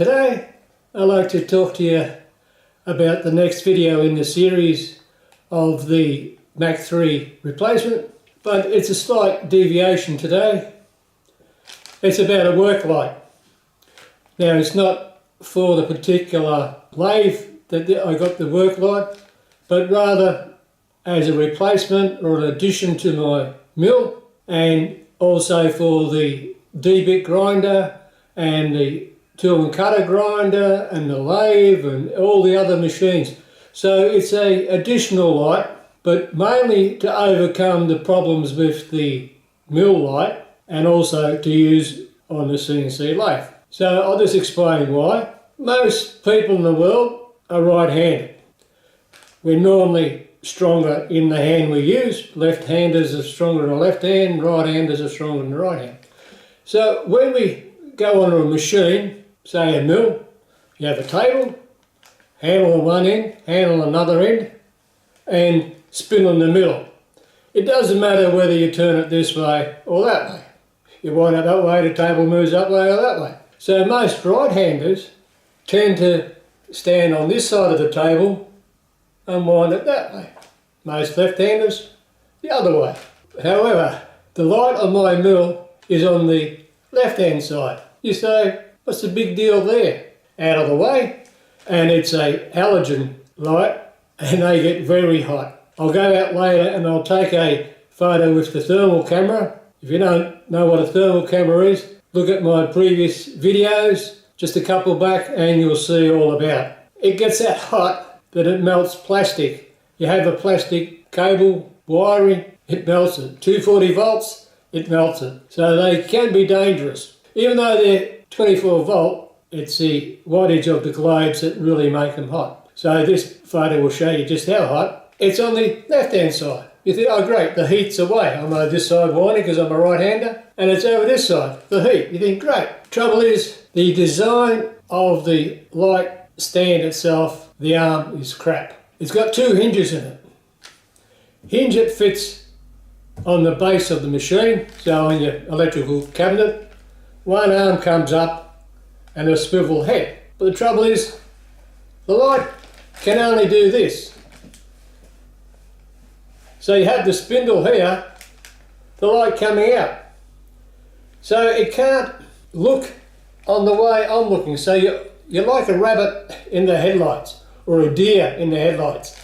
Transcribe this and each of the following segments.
Today I'd like to talk to you about the next video in the series of the Mach3 replacement, but it's a slight deviation today. It's about a work light. Now it's not for the particular lathe that I got the work light, but rather as a replacement or an addition to my mill, and also for the D-bit grinder and the tool and cutter grinder and the lathe and all the other machines. So it's a additional light, but mainly to overcome the problems with the mill light and also to use on the CNC lathe. So I'll just explain why. Most people in the world are right-handed. We're normally stronger in the hand we use. Left-handers are stronger in the left hand, right-handers are stronger in the right hand. So when we go onto a machine, say a mill, you have a table, handle on one end, handle on another end, and spin in the middle. It doesn't matter whether you turn it this way or that way. You wind it that way, the table moves that way or that way. So most right-handers tend to stand on this side of the table and wind it that way. Most left-handers, the other way. However, the light on my mill is on the left-hand side. You say, what's the big deal there? Out of the way, and it's a halogen light, and they get very hot. I'll go out later and I'll take a photo with the thermal camera. If you don't know what a thermal camera is, look at my previous videos, just a couple back, and you'll see all about it. It gets that hot that it melts plastic. You have a plastic cable wiring, it melts it. 240 volts, it melts it. So they can be dangerous. Even though they're 24 volt, it's the wattage of the globes that really make them hot. So this photo will show you just how hot. It's on the left-hand side. You think, oh great, the heat's away. I'm on this side winding because I'm a right-hander, and it's over this side, the heat. You think, great. Trouble is, the design of the light stand itself, the arm is crap. It's got two hinges in it. Hinge it fits on the base of the machine, so on your electrical cabinet. One arm comes up and a swivel head. But the trouble is, the light can only do this. So you have the spindle here, the light coming out. So it can't look on the way I'm looking. So you're like a rabbit in the headlights or a deer in the headlights.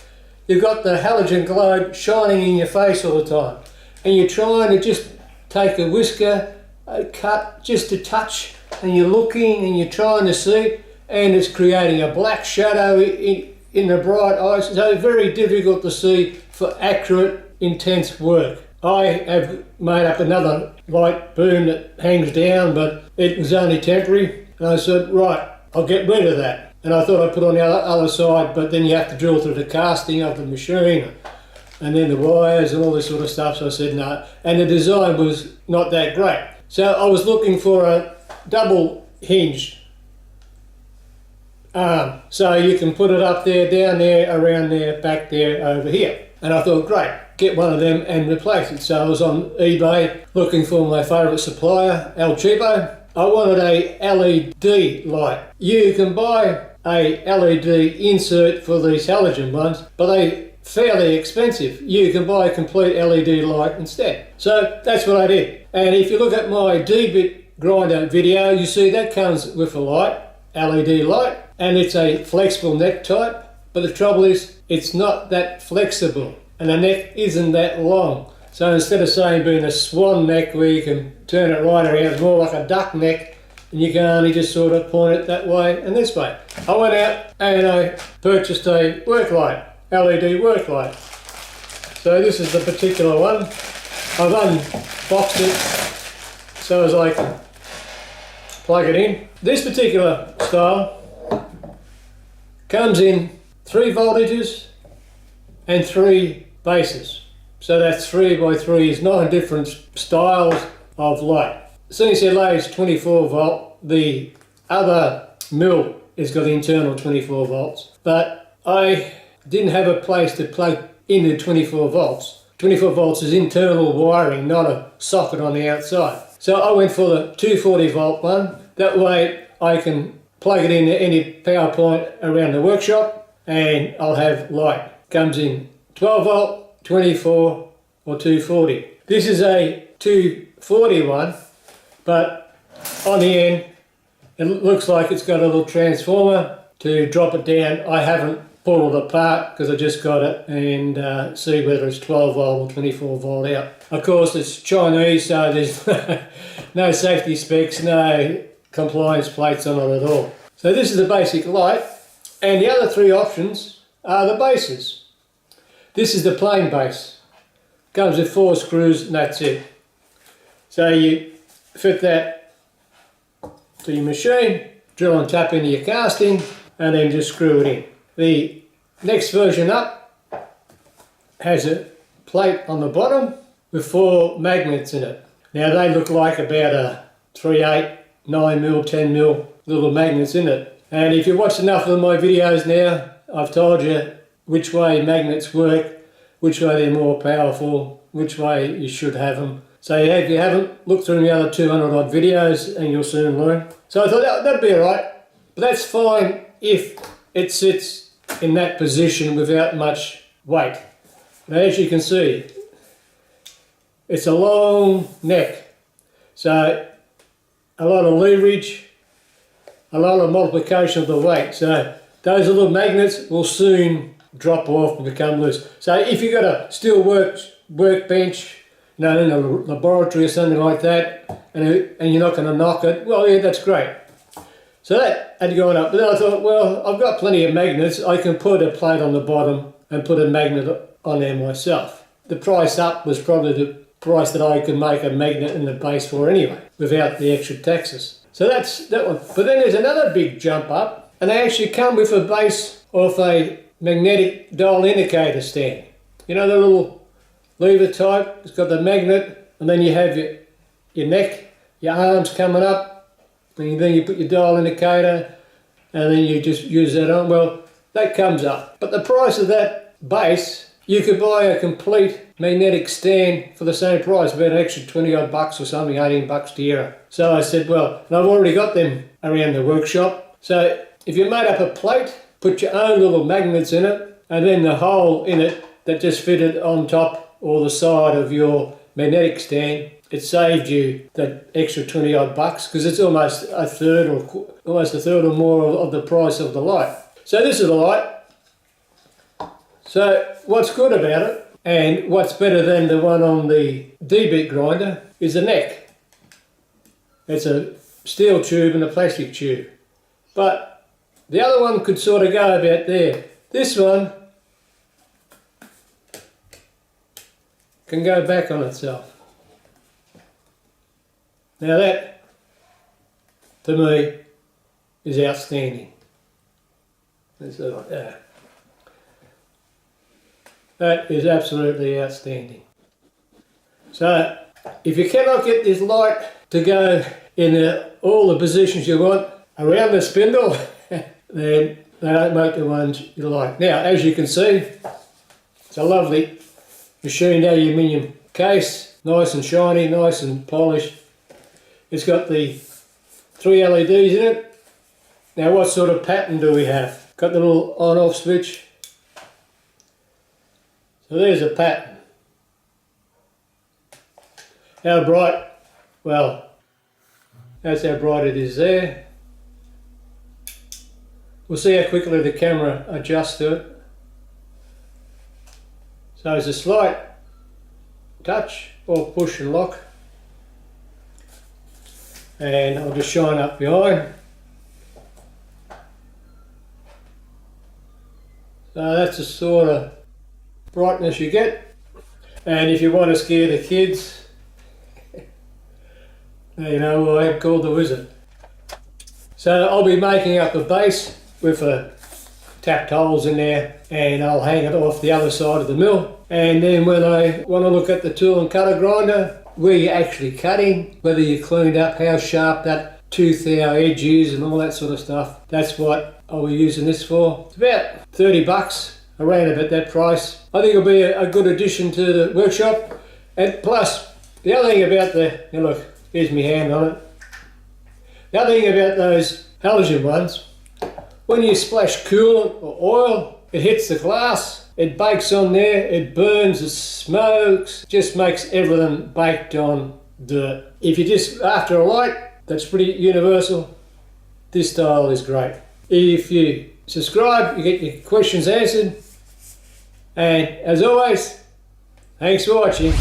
You've got the halogen globe shining in your face all the time. And you're trying to just take a whisker, a cut, just a touch, and you're looking and you're trying to see, and it's creating a black shadow in the bright eyes. So it's very difficult to see for accurate, intense work. I have made up another light boom that hangs down, but it was only temporary. And I said, right, I'll get rid of that. And I thought I'd put on the other side, but then you have to drill through the casting of the machine, and then the wires and all this sort of stuff. So I said no. And the design was not that great. So I was looking for a double hinged arm. So you can put it up there, down there, around there, back there, over here. And I thought, great, get one of them and replace it. So I was on eBay looking for my favourite supplier, El Cheapo. I wanted a LED light. You can buy a LED insert for these halogen ones, but they're fairly expensive. You can buy a complete LED light instead. So that's what I did. And if you look at my D-bit grinder video, you see that comes with a light, LED light, and it's a flexible neck type. But the trouble is, it's not that flexible, and the neck isn't that long. So instead of saying being a swan neck where you can turn it right around, it's more like a duck neck, and you can only just sort of point it that way and this way. I went out and I purchased a work light, LED work light. So this is the particular one. I've unboxed it so as I can plug it in. This particular style comes in 3 voltages and 3 bases. So that's 3 by 3 is 9 different styles of light. CNC lathe is 24 volt. The other mill has got internal 24 volts. But I didn't have a place to plug into 24 volts. 24 volts is internal wiring, not a socket on the outside. So I went for the 240 volt one. That way I can plug it into any power point around the workshop, and I'll have light. Comes in 12 volt, 24 or 240. This is a 240 one, but on the end it looks like it's got a little transformer to drop it down. I haven't pulled it apart because I just got it and see whether it's 12 volt or 24 volt out. Of course it's Chinese, so there's no safety specs, no compliance plates on it at all. So this is the basic light, and the other three options are the bases. This is the plain base. Comes with 4 screws and that's it. So you fit that to your machine, drill and tap into your casting, and then just screw it in. The next version up has a plate on the bottom with 4 magnets in it. Now they look like about a 3/8, 9mm, 10mm little magnets in it. And if you've watched enough of my videos now, I've told you which way magnets work, which way they're more powerful, which way you should have them. So if you haven't, look through the other 200 odd videos and you'll soon learn. So I thought that'd be alright, but that's fine if it sits in that position without much weight. Now as you can see, it's a long neck, so a lot of leverage, a lot of multiplication of the weight. So those little magnets will soon drop off and become loose. So if you've got a steel workbench, you know, in a laboratory or something like that, and you're not going to knock it, well, yeah, that's great. So that had gone up. But then I thought, well, I've got plenty of magnets. I can put a plate on the bottom and put a magnet on there myself. The price up was probably the price that I could make a magnet in the base for anyway, without the extra taxes. So that's that one. But then there's another big jump up, and they actually come with a base of a magnetic dial indicator stand. You know, the little lever type, it's got the magnet, and then you have your neck, your arms coming up, and then you put your dial indicator, and then you just use that on. Well, that comes up. But the price of that base, you could buy a complete magnetic stand for the same price, about an extra 20 odd bucks or something, 18 bucks to euro. So I said, well, and I've already got them around the workshop. So if you made up a plate, put your own little magnets in it, and then the hole in it that just fitted on top or the side of your magnetic stand, it saved you that extra 20 odd bucks, because it's almost a third or more of the price of the light. So this is the light. So what's good about it, and what's better than the one on the D-bit grinder, is the neck. It's a steel tube and a plastic tube. But the other one could sort of go about there. This one can go back on itself. Now that, to me, is outstanding. It's like that. That is absolutely outstanding. So, if you cannot get this light to go in all the positions you want around the spindle, then they don't make the ones you like. Now, as you can see, it's a lovely machined aluminium case, nice and shiny, nice and polished. It's got the 3 LEDs in it. Now, what sort of pattern do we have? Got the little on-off switch. So there's a pattern. How bright? Well, that's how bright it is there. We'll see how quickly the camera adjusts to it. So it's a slight touch or push and lock. And I'll just shine up behind. So that's the sort of brightness you get. And if you want to scare the kids, you know, I'm called the wizard. So I'll be making up a base with tapped holes in there, and I'll hang it off the other side of the mill. And then when I want to look at the tool and cutter grinder, where you're actually cutting, whether you cleaned up, how sharp that tooth, our edge is, and all that sort of stuff, that's what I'll be using this for. It's about 30 bucks, around about that price. I think it'll be a good addition to the workshop. And plus, the other thing about the, now look, here's my hand on it. The other thing about those halogen ones, when you splash coolant or oil, it hits the glass, it bakes on there, it burns, it smokes, just makes everything baked on dirt. If you're just after a light, that's pretty universal, this style is great. If you subscribe, you get your questions answered, and as always, thanks for watching.